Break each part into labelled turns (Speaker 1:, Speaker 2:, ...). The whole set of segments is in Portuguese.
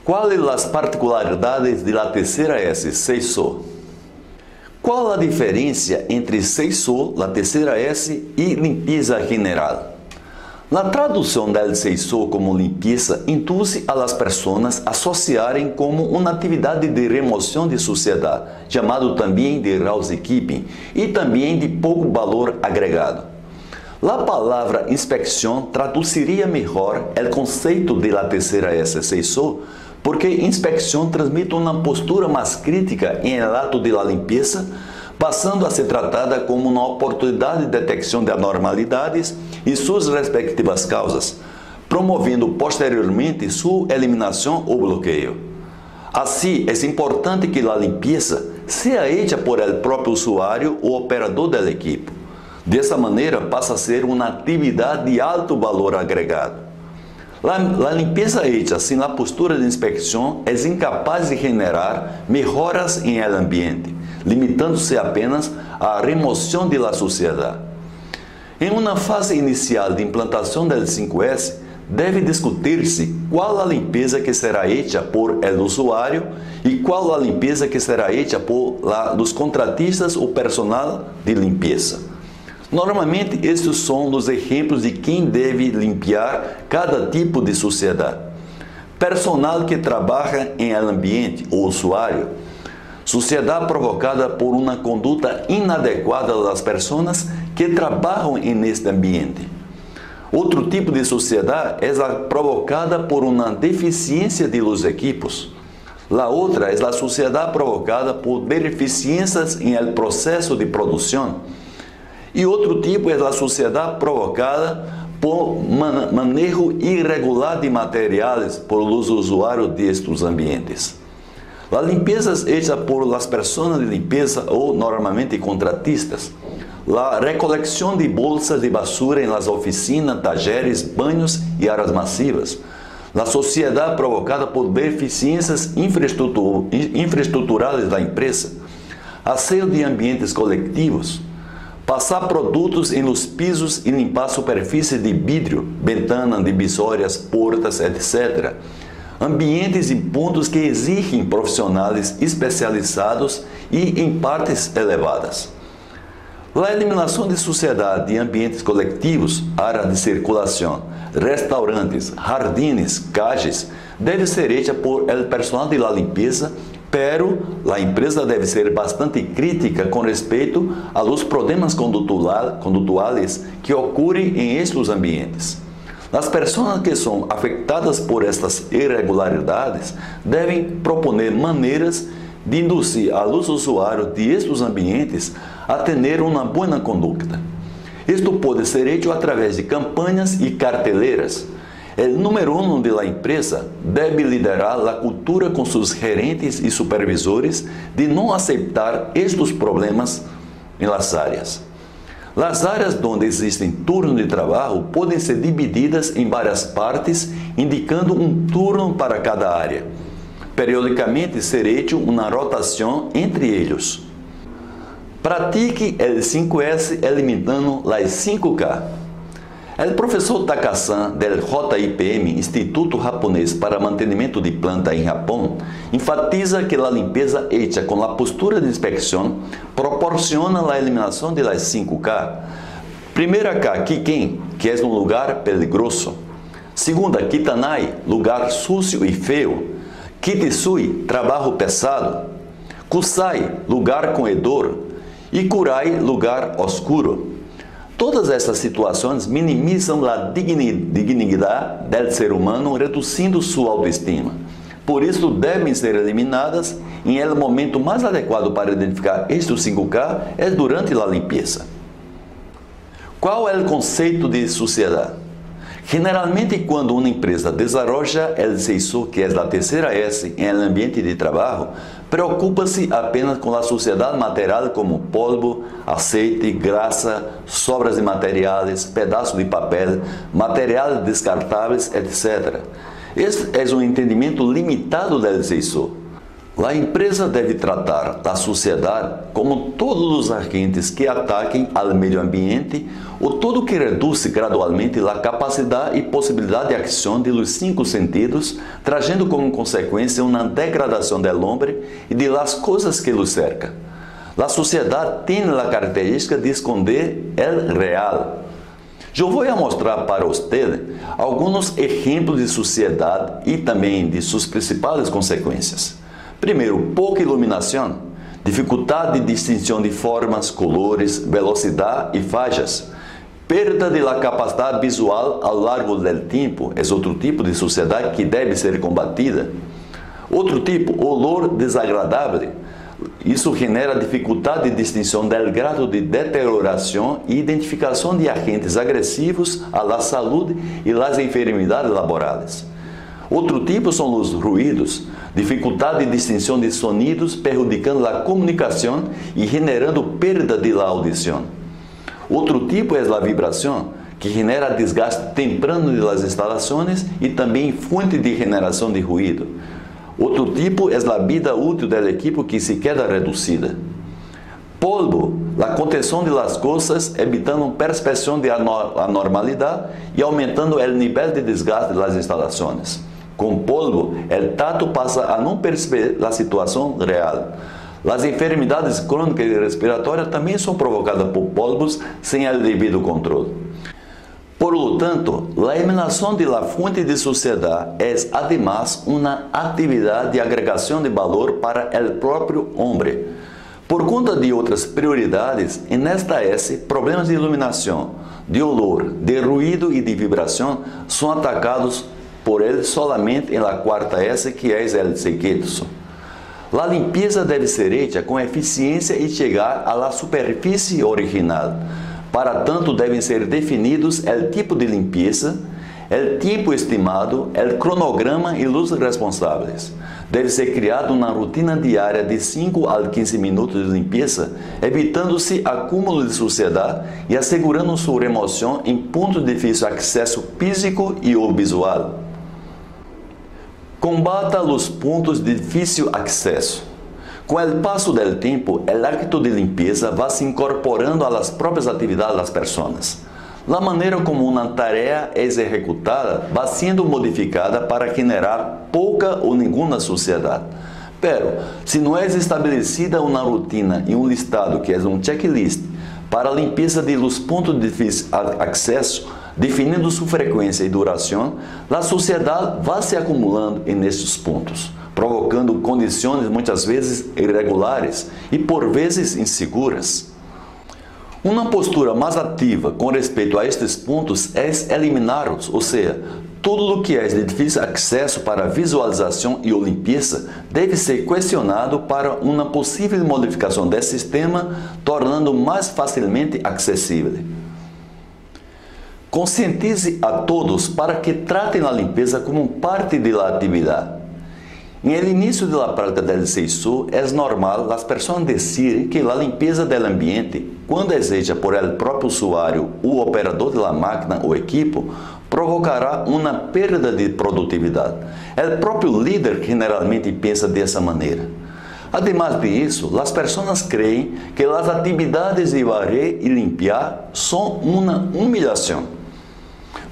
Speaker 1: ¿Cuáles las particularidades de la tercera S, CISO? Qual a diferença entre CISO, la tercera S, e limpieza general? La tradução del CISO como limpieza induce a las personas a associarem como uma atividade de remoção de suciedade, chamado também de housekeeping, e também de pouco valor agregado. La palavra inspecção traduziria melhor o conceito de la tercera S, CISO, porque inspecção transmite uma postura mais crítica em el ato de la limpeza, passando a ser tratada como uma oportunidade de detecção de anormalidades e suas respectivas causas, promovendo posteriormente sua eliminação ou bloqueio. Assim, é importante que a limpeza seja hecha por el próprio usuário ou operador da equipe. Dessa maneira, passa a ser uma atividade de alto valor agregado. A limpeza hecha sem a postura de inspecção é incapaz de generar melhoras em el ambiente, limitando-se apenas à remoção de la suciedade. Em uma fase inicial de implantação del 5S, deve discutir-se qual a limpeza que será hecha por el usuário e qual a limpeza que será hecha por os contratistas ou personal de limpeza. Normalmente, estes são os exemplos de quem deve limpiar cada tipo de suciedade. Personal que trabalha em el ambiente, ou usuário. Suciedade provocada por uma conduta inadequada das pessoas que trabalham neste ambiente. Outro tipo de suciedade é a provocada por uma deficiência de los equipos. A outra é a suciedade provocada por deficiências em el processo de produção. E outro tipo é a suciedade provocada por manejo irregular de materiais por los usuários destes ambientes. A limpeza hecha por las personas de limpeza ou normalmente contratistas. A recolecção de bolsas de basura em las oficinas, talleres, banhos e áreas massivas. A sociedade provocada por deficiências infraestruturais da empresa. Asseio de ambientes coletivos. Passar produtos em los pisos e limpar superfícies de vidro, ventanas, divisórias, portas, etc. Ambientes e pontos que exigem profissionais especializados e em partes elevadas. A eliminação de suciedade de ambientes coletivos, áreas de circulação, restaurantes, jardines, calles, deve ser hecha por el personal de la limpeza, pero a empresa deve ser bastante crítica com respeito a los problemas condutuales que ocorrem em estes ambientes. As pessoas que são afetadas por estas irregularidades devem proponer maneiras de induzir a los usuários de estes ambientes a ter uma boa conduta. Isto pode ser feito através de campanhas e carteleiras. O número 1 da empresa deve liderar a cultura com seus gerentes e supervisores de não aceitar estes problemas em las áreas. As áreas onde existem turnos de trabalho podem ser divididas em várias partes, indicando um turno para cada área. Periodicamente ser hecho uma rotação entre eles. Pratique o 5S eliminando as 5K. O professor Taka-san del JIPM, Instituto Japonês para Mantenimento de Planta em Japão, enfatiza que a limpeza hecha com a postura de inspecção proporciona a eliminação de las 5K. Primeira K, Kiken, que é um lugar peligroso. Segunda, Kitanai, lugar sucio e feio. Kitsui, trabalho pesado. Kusai, lugar com hedor. E Kurai, lugar oscuro. Todas essas situações minimizam a dignidade do ser humano, reduzindo sua autoestima. Por isso, devem ser eliminadas e o momento mais adequado para identificar estes 5K é durante a limpeza. Qual é o conceito de suciedade? Generalmente, quando uma empresa desarrolla o CISO, que é a terceira S, em el ambiente de trabalho, preocupa-se apenas com a suciedade material como polvo, aceite, grasa, sobras de materiais, pedaços de papel, materiais descartáveis, etc. Este é um entendimento limitado do CISO. A empresa deve tratar a sociedade como todos os agentes que ataquem ao meio ambiente ou tudo que reduz gradualmente a capacidade e possibilidade de ação dos 5 sentidos, trazendo como consequência uma degradação do homem e de las coisas que o cercam. A sociedade tem a característica de esconder o real. Eu vou mostrar para você alguns exemplos de sociedade e também de suas principais consequências. Primeiro, pouca iluminação, dificuldade de distinção de formas, colores, velocidade e faixas, perda da capacidade visual ao largo do tempo, é outro tipo de sociedade que deve ser combatida. Outro tipo, olor desagradável, isso genera dificuldade de distinção do grado de deterioração e identificação de agentes agressivos à saúde e às enfermidades laborais. Outro tipo são os ruídos, dificuldade de distinção de sonidos, prejudicando a comunicação e generando perda de la audição. Outro tipo é a vibração, que genera desgaste temprano das instalações e também fonte de generação de ruído. Outro tipo é a vida útil do equipo que se queda reduzida. Polvo, a contenção de las coisas, evitando percepção de anormalidade e aumentando o nível de desgaste das instalações. Com polvo, o tato passa a não perceber a situação real. As enfermidades crônicas e respiratórias também são provocadas por polvos sem o devido controle. Por lo tanto, a eliminação de la fonte de sociedade é, además, uma atividade de agregação de valor para o próprio homem. Por conta de outras prioridades, nesta S, problemas de iluminação, de olor, de ruído e de vibração são atacados por ele solamente na quarta S, que é o segundo. A limpeza deve ser feita com eficiência e chegar à superfície original. Para tanto, devem ser definidos o tipo de limpeza, o tempo estimado, o cronograma e os responsáveis. Deve ser criada uma rotina diária de 5 a 15 minutos de limpeza, evitando-se acúmulo de suciedade e assegurando sua remoção em pontos de difícil acesso físico e ou visual. Combata os pontos de difícil acesso. Com o passo do tempo, o hábito de limpeza vai se incorporando às próprias atividades das pessoas. A maneira como uma tarefa é executada vai sendo modificada para generar pouca ou nenhuma sociedade. Pero, se não é estabelecida uma rotina e um listado que é um checklist para a limpeza de los pontos de difícil acesso, definindo sua frequência e duração, a sociedade vai se acumulando nesses pontos, provocando condições muitas vezes irregulares e por vezes inseguras. Uma postura mais ativa com respeito a estes pontos é eliminá-los, ou seja, tudo o que é de difícil acesso para visualização e limpeza deve ser questionado para uma possível modificação desse sistema, tornando mais facilmente acessível. Conscientize a todos para que tratem a limpeza como parte da atividade. No início da prática del sexo, é normal as pessoas decidirem que a limpeza do ambiente, quando exigida por el próprio usuário, o operador da máquina ou equipo, provocará uma perda de produtividade. O próprio líder generalmente pensa dessa maneira. Además disso, as pessoas creem que as atividades de varrer e limpar são uma humilhação.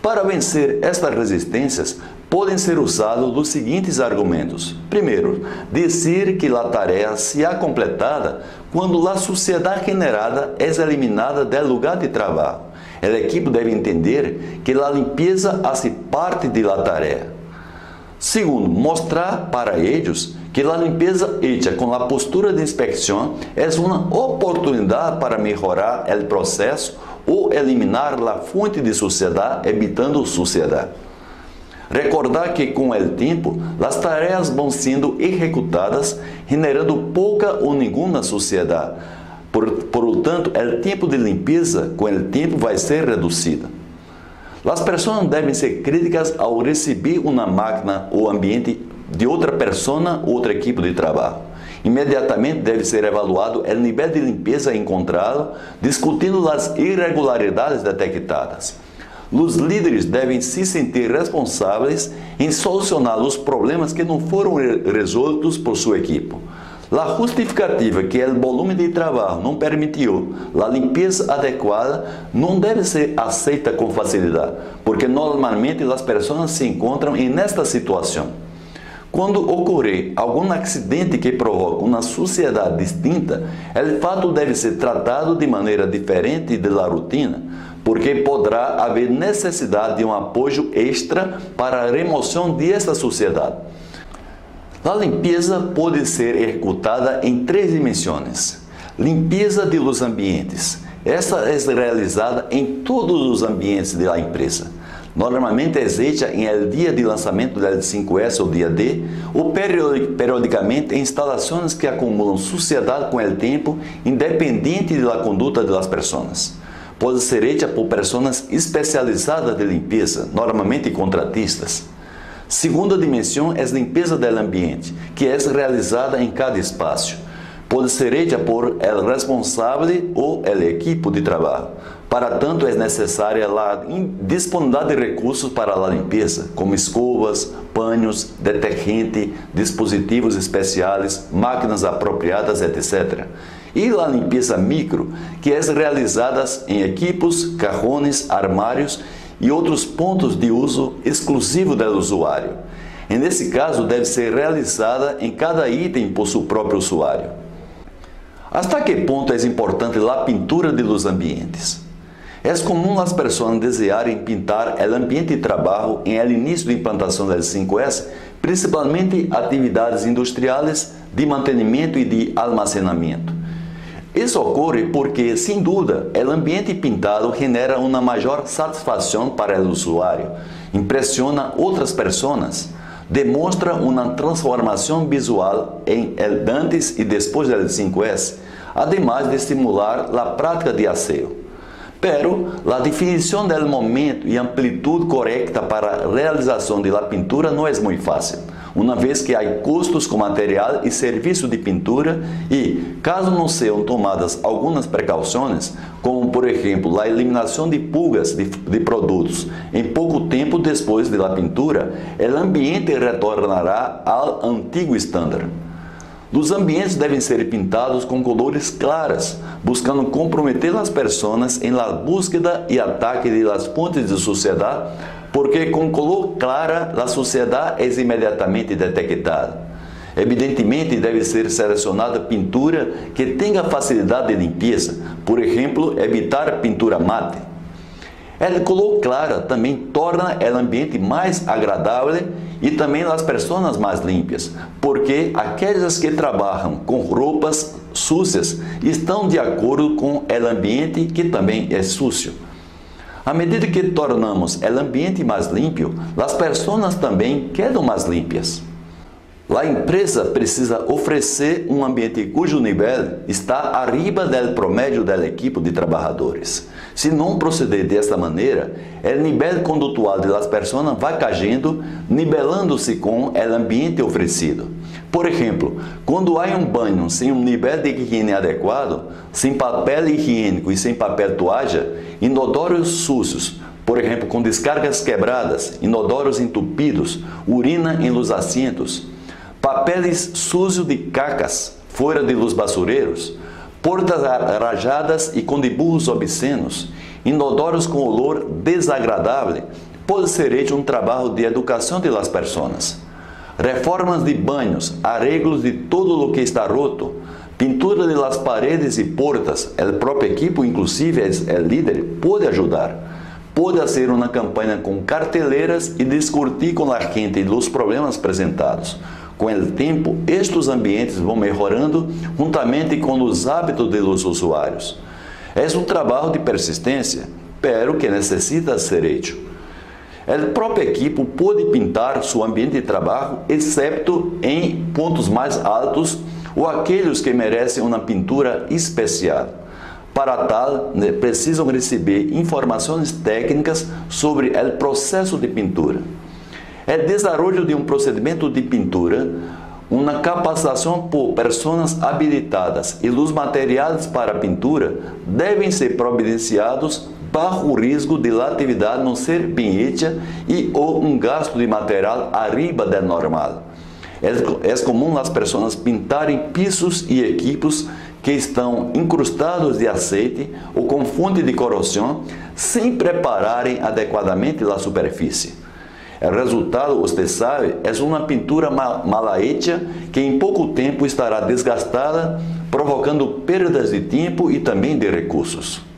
Speaker 1: Para vencer estas resistências, podem ser usados os seguintes argumentos. Primeiro, dizer que a tarefa será completada quando a suciedade generada é eliminada do lugar de trabalho. O equipo deve entender que a limpeza faz parte da tarefa. Segundo, mostrar para eles que a limpeza hecha com a postura de inspecção é uma oportunidade para melhorar o processo ou eliminar a fonte de suciedade, evitando suciedade. Recordar que, com o tempo, as tarefas vão sendo executadas, generando pouca ou nenhuma suciedade. Por lo tanto, o tempo de limpeza, com o tempo, vai ser reduzido. As pessoas devem ser críticas ao receber uma máquina ou ambiente de outra pessoa ou outro equipe de trabalho. Imediatamente deve ser evaluado o nível de limpeza encontrado, discutindo as irregularidades detectadas. Os líderes devem se sentir responsáveis em solucionar os problemas que não foram resoltos por sua equipe. A justificativa que o volume de trabalho não permitiu a limpeza adequada não deve ser aceita com facilidade, porque normalmente as pessoas se encontram nesta situação. Quando ocorrer algum acidente que provoque uma sociedade distinta, o fato deve ser tratado de maneira diferente da rotina, porque poderá haver necessidade de um apoio extra para a remoção desta sociedade. A limpeza pode ser executada em 3 dimensões. Limpeza de los ambientes. Esta é realizada em todos os ambientes da empresa. Normalmente é feita em el dia de lançamento do 5S ou dia D, ou periodicamente em instalações que acumulam suciedade com o tempo, independente da conduta das pessoas. Pode ser feita por pessoas especializadas de limpeza, normalmente contratistas. Segunda dimensão é a limpeza do ambiente, que é realizada em cada espaço. Pode ser feita por el responsável ou el equipo de trabalho. Para tanto, é necessária a disponibilidade de recursos para a limpeza, como escovas, panos, detergente, dispositivos especiais, máquinas apropriadas, etc. E a limpeza micro, que é realizada em equipos, cajones, armários e outros pontos de uso exclusivo do usuário. Nesse caso, deve ser realizada em cada item por seu próprio usuário. Hasta que ponto é importante a pintura de los ambientes? É comum as pessoas desejarem pintar o ambiente de trabalho em el início da implantação do 5S, principalmente atividades industriais de mantenimento e de almacenamento. Isso ocorre porque, sem dúvida, o ambiente pintado genera uma maior satisfação para o usuário, impressiona outras pessoas, demonstra uma transformação visual em el antes e depois do 5S, además de estimular a prática de aseo. Pero, a definição do momento e amplitude correta para a realização da pintura não é muito fácil, uma vez que há custos com material e serviço de pintura e, caso não sejam tomadas algumas precauções, como por exemplo a eliminação de pulgas de produtos em pouco tempo depois da pintura, o ambiente retornará ao antigo estándar. Os ambientes devem ser pintados com cores claras, buscando comprometer as pessoas em la búsqueda e ataque de las fontes de suciedade, porque com cor clara a suciedade é imediatamente detectada. Evidentemente, deve ser selecionada pintura que tenha facilidade de limpeza, por exemplo, evitar pintura mate. A cor clara também torna o ambiente mais agradável e também as pessoas mais limpas, porque aquelas que trabalham com roupas sucias estão de acordo com o ambiente que também é sucio. À medida que tornamos o ambiente mais limpo, as pessoas também quedam mais limpas. A empresa precisa oferecer um ambiente cujo nível está arriba do promédio da equipe de trabalhadores. Se não proceder desta maneira, o nível condutual das pessoas vai caindo, nivelando-se com o ambiente oferecido. Por exemplo, quando há um banho sem um nível de higiene adequado, sem papel higiênico e sem papel toalha, inodoros sujos, por exemplo, com descargas quebradas, inodoros entupidos, urina em los assentos, papéis sujos de cacas fora de los basureiros, portas rajadas e com dibujos obscenos, inodoros com olor desagradável, pode ser hecho um trabalho de educação de las pessoas. Reformas de banhos, arreglos de todo o que está roto, pintura de las paredes e portas, o próprio equipo, inclusive o líder, pode ajudar. Pode fazer uma campanha com carteleiras e discutir com a gente os problemas apresentados. Com o tempo, estes ambientes vão melhorando juntamente com os hábitos dos usuários. É um trabalho de persistência, pero que necessita ser feito. A própria equipe pode pintar seu ambiente de trabalho, exceto em pontos mais altos ou aqueles que merecem uma pintura especial. Para tal, precisam receber informações técnicas sobre o processo de pintura. O desenvolvimento de um procedimento de pintura, uma capacitação por pessoas habilitadas e os materiais para a pintura devem ser providenciados bajo risco de a atividade não ser bem hecha e ou um gasto de material arriba do normal. É comum as pessoas pintarem pisos e equipos que estão incrustados de aceite ou com fonte de corrosão sem prepararem adequadamente a superfície. O resultado, você sabe, é uma pintura mal hecha que em pouco tempo estará desgastada, provocando perdas de tempo e também de recursos.